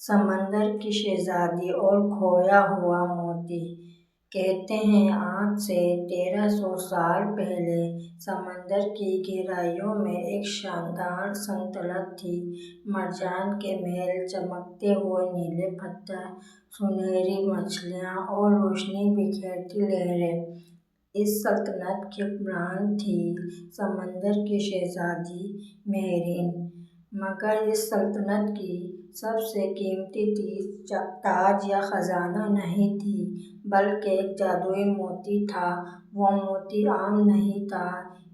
سمندر کی شہزادی اور کھویا ہوا موتی۔ کہتے ہیں آج سے 1300 سال پہلے سمندر کی گہرائیوں میں ایک شاندار سلطنت تھی۔ مرجان کے محل، چمکتے ہوئے نیلے پتھر، سنہری مچھلیاں اور روشنی بکھیرتی لہریں۔ اس سلطنت کی حکمران تھی سمندر کی شہزادی مہرین۔ مگر اس سلطنت کی سب سے قیمتی چیز تاج یا خزانہ نہیں تھی، بلکہ ایک جادوئی موتی تھا۔ وہ موتی عام نہیں تھا،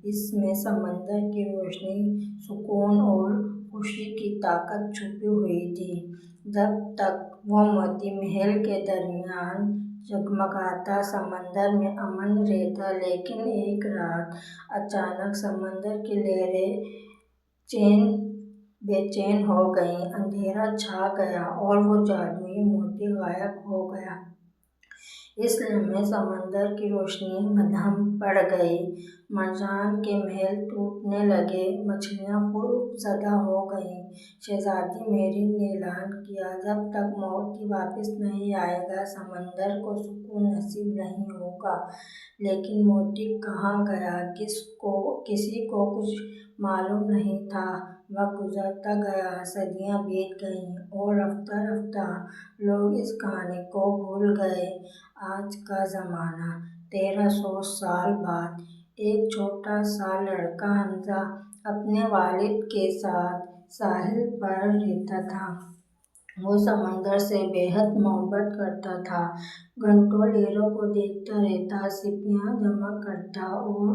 اس میں سمندر کی روشنی، سکون اور خوشی کی طاقت چھپی ہوئی تھی۔ جب تک وہ موتی محل کے درمیان جگمگاتا، سمندر میں امن رہتا، لیکن ایک رات اچانک سمندر کی لہریں بے چین ہو گئیں، اندھیرا چھا گیا اور وہ جادوئی موتی غائب ہو گیا۔ اس لمحے سمندر کی روشنی مدھم پڑ گئی، مرجان کے محل ٹوٹنے لگے، مچھلیاں خوف زدہ ہو گئیں۔ شہزادی مہرین نے اعلان کیا، جب تک موتی واپس نہیں آئے گا، سمندر کو سکون نصیب نہیں ہوگا۔ لیکن موتی کہاں گیا، کسی کو کچھ معلوم نہیں تھا۔ وقت گزرتا گیا، صدیاں بیت گئیں اور رفتہ رفتہ لوگ اس کہانی کو بھول گئے۔ آج کا زمانہ، 1300 سال بعد، ایک چھوٹا سا لڑکا حمزہ اپنے والد کے ساتھ ساحل پر رہتا تھا۔ وہ سمندر سے بے حد محبت کرتا تھا، گھنٹوں لہروں کو دیکھتا رہتا، سیپیاں جمع کرتا اور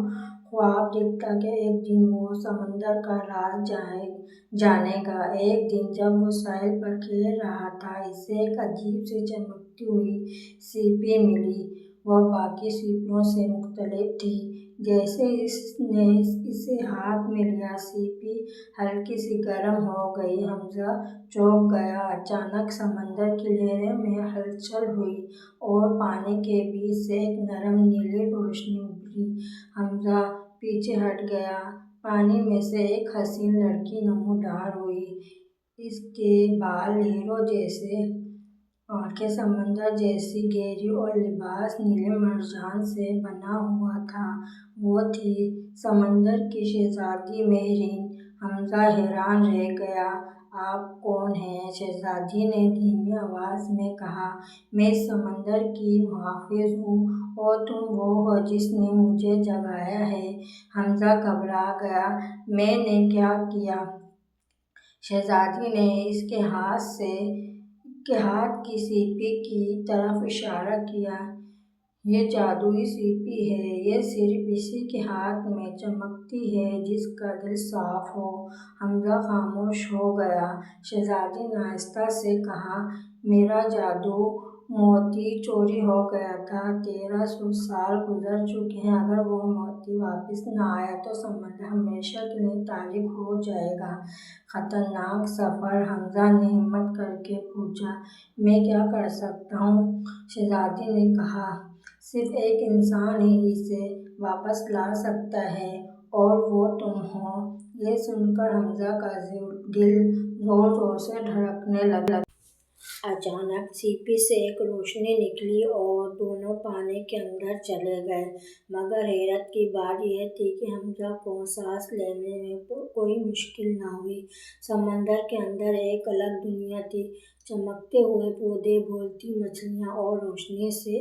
خواب دیکھتا کہ ایک دن وہ سمندر کا راز جانے گا۔ ایک دن جب وہ ساحل پر کھیل رہا تھا، اسے ایک عجیب سی چمکتی ہوئی سیپی ملی۔ وہ باقی سیپیوں سے مختلف تھی۔ جیسے اس نے اسے ہاتھ میں لیا، سیپی ہلکی سی گرم ہو گئی۔ حمزہ چونک گیا۔ اچانک سمندر کی لہروں میں ہلچل ہوئی اور پانی کے بیچ سے ایک نرم نیلی روشنی ابھری۔ حمزہ پیچھے ہٹ گیا۔ پانی میں سے ایک حسین لڑکی نمودار ہوئی۔ اس کے بال لہروں جیسے، آنکھیں سمندر جیسی گہری اور لباس نیلے مرجان سے بنا ہوا تھا۔ وہ تھی سمندر کی شہزادی مہرین۔ حمزہ حیران رہ گیا۔ آپ کون ہیں؟ شہزادی نے دھیمی آواز میں کہا۔ میں اس سمندر کی محافظ ہوں اور تم وہ ہو جس نے مجھے جگایا ہے۔ حمزہ گھبرا گیا۔ میں نے کیا کیا؟ شہزادی نے اس کے ہاتھ کی سیپی کی طرف اشارہ کیا۔ یہ جادوئی سیپی ہے، یہ صرف اسی کے ہاتھ میں چمکتی ہے جس کا دل صاف ہو۔ حمزہ خاموش ہو گیا۔ شہزادی نے آہستہ سے کہا، میرا جادوئی موتی چوری ہو گیا تھا، 1300 سال گزر چکے ہیں، اگر وہ موتی واپس نہ آیا تو سمندر ہمیشہ کے لیے تاریک ہو جائے گا۔ خطرناک سفر؟ حمزہ نے ہمت کر کے پوچھا۔ میں کیا کر سکتا ہوں؟ شہزادی نے کہا، صرف ایک انسان ہی اسے واپس لا سکتا ہے اور وہ تم ہو۔ یہ سن کر حمزہ کا دل زور زور سے دھڑکنے لگا۔ اچانک سیپی سے ایک روشنی نکلی اور دونوں پانی کے اندر چلے گئے۔ مگر حیرت کی بات یہ تھی کہ حمزہ کو سانس لینے میں کوئی مشکل نہ ہوئی۔ سمندر کے اندر ایک الگ دنیا تھی، چمکتے ہوئے پودے، بولتی مچھلیاں اور روشنی سے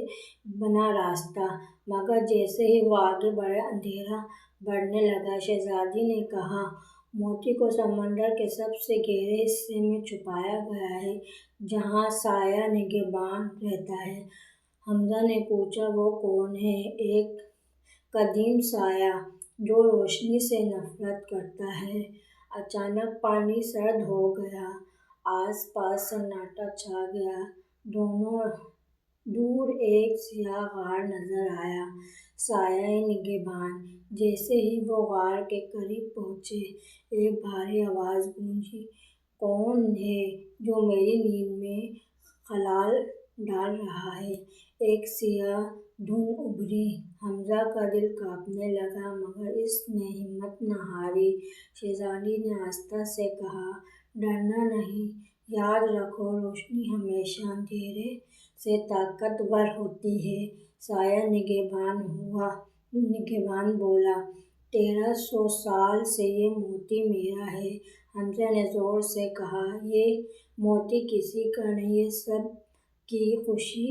بنا راستہ۔ مگر جیسے ہی وہ آگے بڑھے، اندھیرا بڑھنے لگا۔ شہزادی نے کہا، موتی کو سمندر کے سب سے گہرے حصے میں چھپایا گیا ہے، جہاں سایہ نگہباں رہتا ہے۔ حمزہ نے پوچھا، وہ کون ہے؟ ایک قدیم سایہ جو روشنی سے نفرت کرتا ہے۔ اچانک پانی سرد ہو گیا، آس پاس سناٹا چھا گیا۔ دور ایک سیاہ غار نظر آیا، سایہ نگہباں۔ جیسے ہی وہ غار کے قریب پہنچے، ایک بھاری آواز گونجی، کون ہے جو میری نیند میں خلل ڈال رہا ہے؟ ایک سیاہ دھند ابھری۔ حمزہ کا دل کانپنے لگا، مگر اس نے ہمت نہ ہاری۔ شہزادی نے آہستہ سے کہا، ڈرنا نہیں، یاد رکھو، روشنی ہمیشہ اندھیرے سے طاقتور ہوتی ہے۔ سایہ نگہبان بولا، 1300 سال سے یہ موتی میرا ہے۔ حمزہ نے زور سے کہا، یہ موتی کسی کا نہیں، یہ سب کی خوشی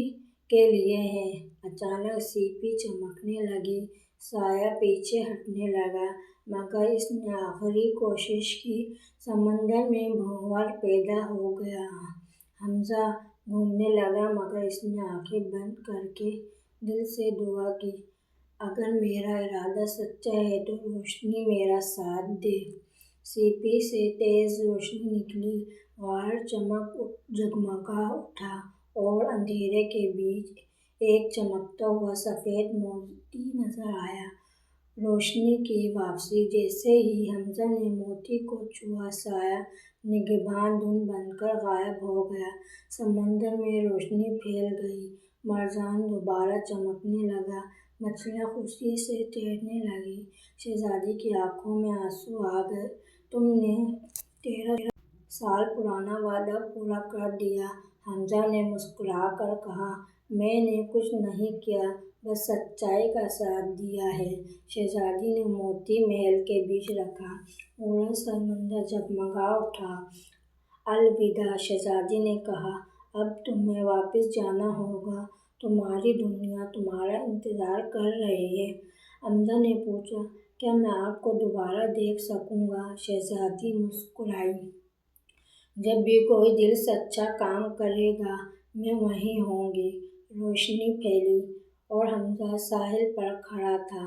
کے لیے ہے۔ اچانک سیپی چمکنے لگی، سایہ پیچھے ہٹنے لگا، مگر اس نے آخری کوشش کی۔ سمندر میں بھنور پیدا ہو گیا۔ حمزہ گھومنے لگا، مگر اس نے آنکھیں بند کر کے دل سے دعا کی، اگر میرا ارادہ سچا ہے تو روشنی میرا ساتھ دے۔ سیپی سے تیز روشنی نکلی، غار جگمگا اٹھا اور اندھیرے کے بیچ ایک چمکتا ہوا سفید موتی نظر آیا۔ روشنی کی واپسی۔ جیسے ہی حمزہ نے موتی کو چھوا، سایہ نگہبان دھند بن کر غائب ہو گیا۔ سمندر میں روشنی پھیل گئی، مرجان دوبارہ چمکنے لگا، مچھلیاں خوشی سے تیرنے لگیں۔ شہزادی کی آنکھوں میں آنسو آ گئے۔ تم نے 1300 سال پرانا وعدہ پورا کر دیا، حمزہ نے مسکرا کر کہا۔ میں نے کچھ نہیں کیا، بس سچائی کا ساتھ دیا ہے۔ شہزادی نے موتی محل کے بیچ رکھا، پورا سمندر جگمگا اٹھا۔ الوداع، شہزادی نے کہا، اب تمہیں واپس جانا ہوگا، تمہاری دنیا تمہارا انتظار کر رہی ہے۔ حمزہ نے پوچھا، کیا میں آپ کو دوبارہ دیکھ سکوں گا؟ شہزادی مسکرائی، جب بھی کوئی دل سچا کام کرے گا میں وہیں ہوں گی۔ روشنی پھیلی اور حمزہ ساحل پر کھڑا تھا،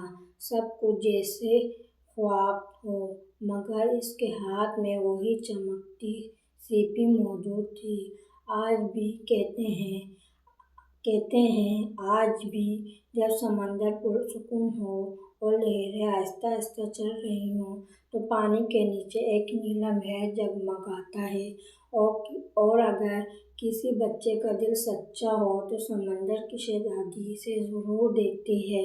سب کچھ جیسے خواب ہو، مگر اس کے ہاتھ میں وہی چمکتی سیپی موجود تھی۔ آج بھی کہتے ہیں آج بھی جب سمندر پرسکون ہو اور لہریں آہستہ آہستہ چل رہی ہوں تو پانی کے نیچے ایک نیلا محل جگمگاتا ہے، اور اگر کسی بچے کا دل سچا ہو تو سمندر کی شہزادی اسے ضرور دیکھتی ہے،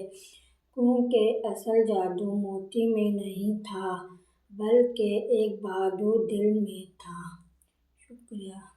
کیونکہ اصل جادو موتی میں نہیں تھا بلکہ ایک بہادر دل میں تھا۔ شکریہ۔